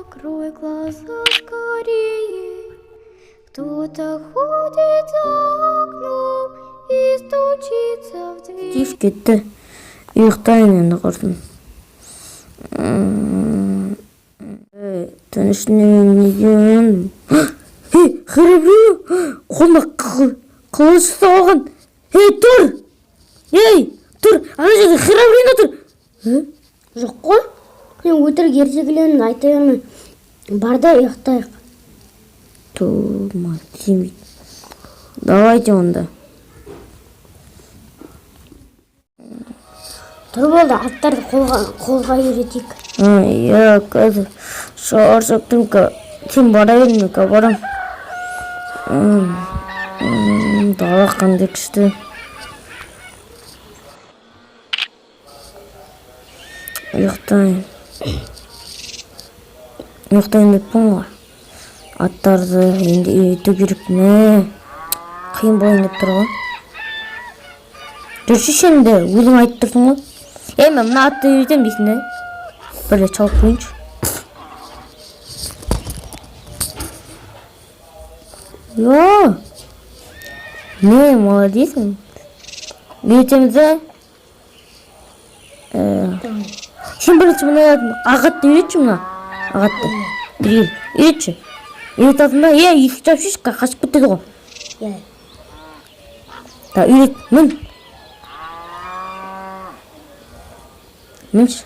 Закрой глаза скорее. Кто-то ходит за окном и стучится в дверь. Тиіп кетті. Ұйықтайын енді құрсын. Түн ішінде неге ояндым? Храбрин! Қолына қылыш ұстап алған. Тұр! Тұр! Ана жерде Храбрин отыр. Жоқ қой. Мен өтірік ертегілерін айта берме. Бар да ұйықтайық. Тума, тимейді. Давайте онда. Тұр болды, аттарды қолға үйретейік. Я қазір шаршап тұрмын. Сен бара берме, барам. Дала қандай күшті. Ұйықтайын деппін ғой. Аттарды енді үйрету керек. Қиын болайын деп тұр ғой. Жүрші енді өзің айтып тұрсың ғой. Мен мына атты үйретем дейсің де. Бір рет çalып қойыншы. Не, молодецің. Үйретеміз де. Сен бірінші мұны ағатты үйретші мұна. Ағатты. Үйретші. Үйрет алдында, есік жапшыш, қашып кетеді ғой. Да, үйрет, мін. Мінші.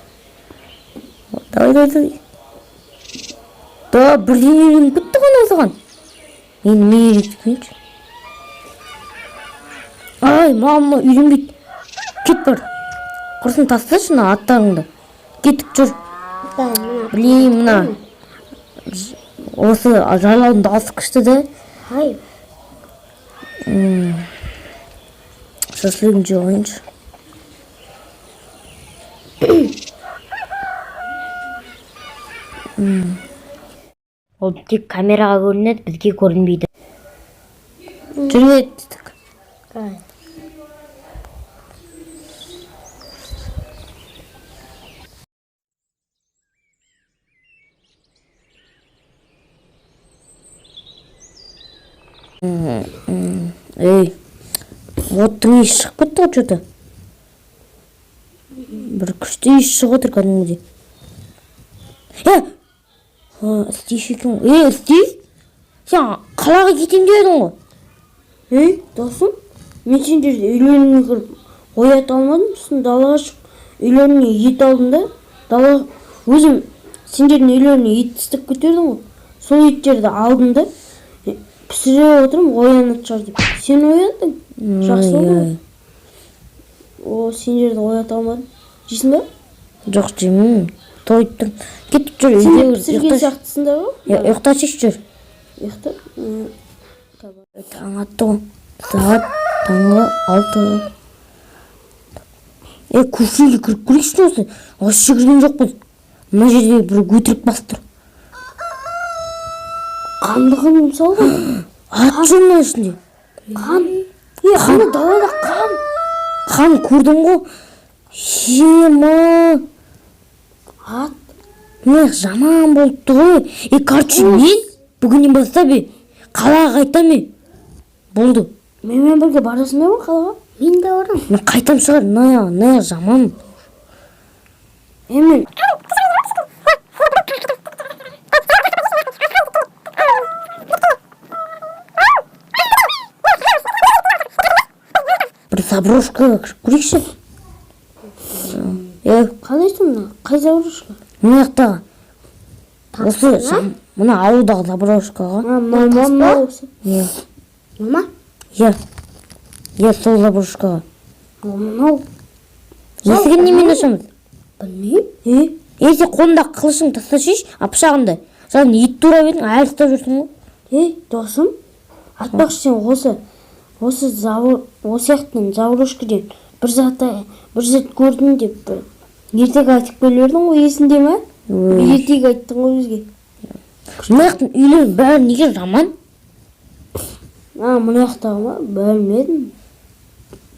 Давай. Да, бірден үйреніп кетті ғой осыған. Енді мен үйретіп көйінші. Ай, мама үйренбейді. Кет бар. Құрсын тасташы мына аттарыңды. Кетіп жүр. Мына. Осы жайлаудың дауысы күшті де. Шашлығын жойыншы. Ол тек камераға көрінеді, бізге көрінбейді. Жүргет. Оттың еш шығып кетті ғой что-то. Бір күшті еш шығып отыр кәдімгідей. Стив екен. Стив? Сен қалаға кетем дедің ғой. Досым, мен сен жерде үйлеріне кіріп оята алмадым. Сосын далаға шығып үйлеріне ет алдым да. Далаға өзім сен жердің үйлеріне ет істеп кетердің ғой. Сол еттерді алдым да. Пісіре отырым, оянат шығар деп. Сен ояндың? Жақсы ғой. Сен жерді оята алмадым. Жейсің ба? Жоқ, жеймін. Тойып тұрм. Кетіп жүр. Сен пісірген сияқтысың да ғой? Ұйықташыш жүр. Ұйықта? Таң атты ғой. Сағат таңғы 6. Көшеге кіріп көрейікші осы. Осы кірген жоқпыз. Мына жерде бір өтірік басып тұр. Қандығын мысалы ғой. Ат жүр ма ішінде? Қан? Ана далада қан. Қан көрдің ғой. Ма. Ат. Жаман болыпты ғой. Короче, мен бүгіннен бастап қалаға қайтам. Болды. Менімен бірге барасың ба қалаға? Мен де барам. Мен қайтам шығар. Ная жаман. Мен бір заброшкаға кіріп көрейікші. Қалайсың мына? Қай заброшка? Мына жақтағы. Осы мына ауылдағы заброшкаға. Мама осы. Мама? Сол заброшкаға. Мынау. Есігін немен ашамыз? Білмеймін. Сен қолында қылышың тасташыш, пышағыңды. Сен ет тура бердің, әлі ұстап жүрсің ғой. Досым, айтпақшы сен осы сияқтың заброшкаден бір зат көрдім деп ертегі айтып келердің ғой, есінде ме? Ертегі айттың ғой бізге. Мына жақтың үйлер бәрі неге жаман? Мына жақтағы ма? Білмедім.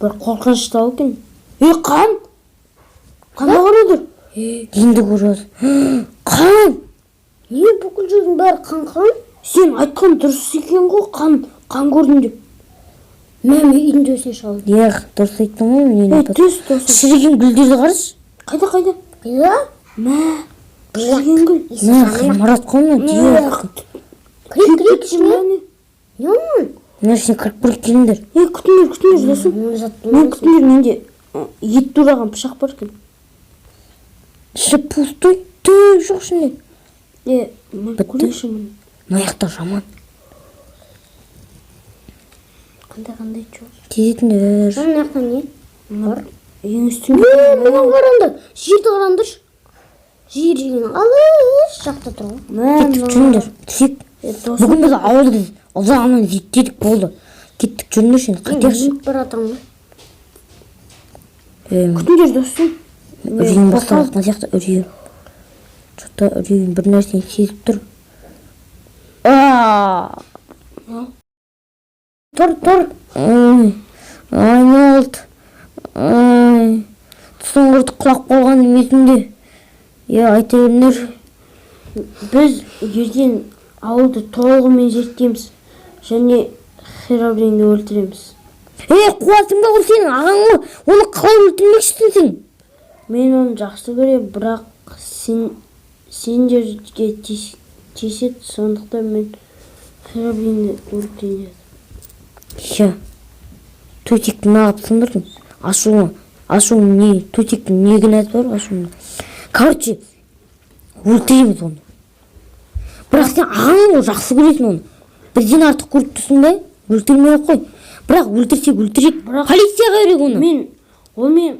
Бір қорқыныштау екен. Қан! Қандай қарадыр? Енді көресің. Қан! Не бүкіл жердің бәрі қан? Сен айтқан дұрыс екен ғой, қан көрдім деп. Мен үйдің төсіне шалдым. Дұрыс айттың ғой, мен Төс. шіріген гүлдерді қарашы. Қайда? Мә, Шіріген гүл. ғимарат қой мына. Кіріп ішіне. Мына ішіне кіріп келіңдер. Күтіңдер досым. Мен күтіңдер, менде ет тураған пышақ бар екен. Іші пустой, түк жоқ ішінде. Мен көрейінші мұны. Мына жақта жаман. Қандай жоқ. Тезетіңдер. Мына жақта не? Бар. Ең үстінде. Мына қараңдар. Жерді қараңдаршы. Жер деген алыс жақта тұр ғой. Кеттік жүріңдер. Түсек. Бүгін біз ауылды ұзағынан зеттедік болды. Кеттік жүріңдерші, қайтайықшы. Баратың ба? Күтіңдер достым. Үрейін басталып, мына сияқты үрейін. Что-то үрейін бір нәрсені сезіп тұр. Тұр. Ай, не болды? Тұсын құрты құлақ болған емесінде. Айта беріңдер. Біз ертең ауылды толығымен зерттейміз және Херобринді өлтіреміз. Қуасың ба ол сенің ағаң ғой? Оны қалай өлтірмекшісің сен? Мен оны жақсы көремін, бірақ сендерге тиіседі, сондықтан мен Херобринді өлтірейін дедім. Төтекті нағып сындырдың. Ашуың не? Төтектің не кінәсі бар ашуыңда? Короче, өлтіреміз оны. Бірақ сен ағаң ғой, жақсы көресің оны. Бірден артық көріп тұрсың ба? Өлтірмей қой. Бірақ өлтірсек өлтірек. Полицияға берек оны. Ол мен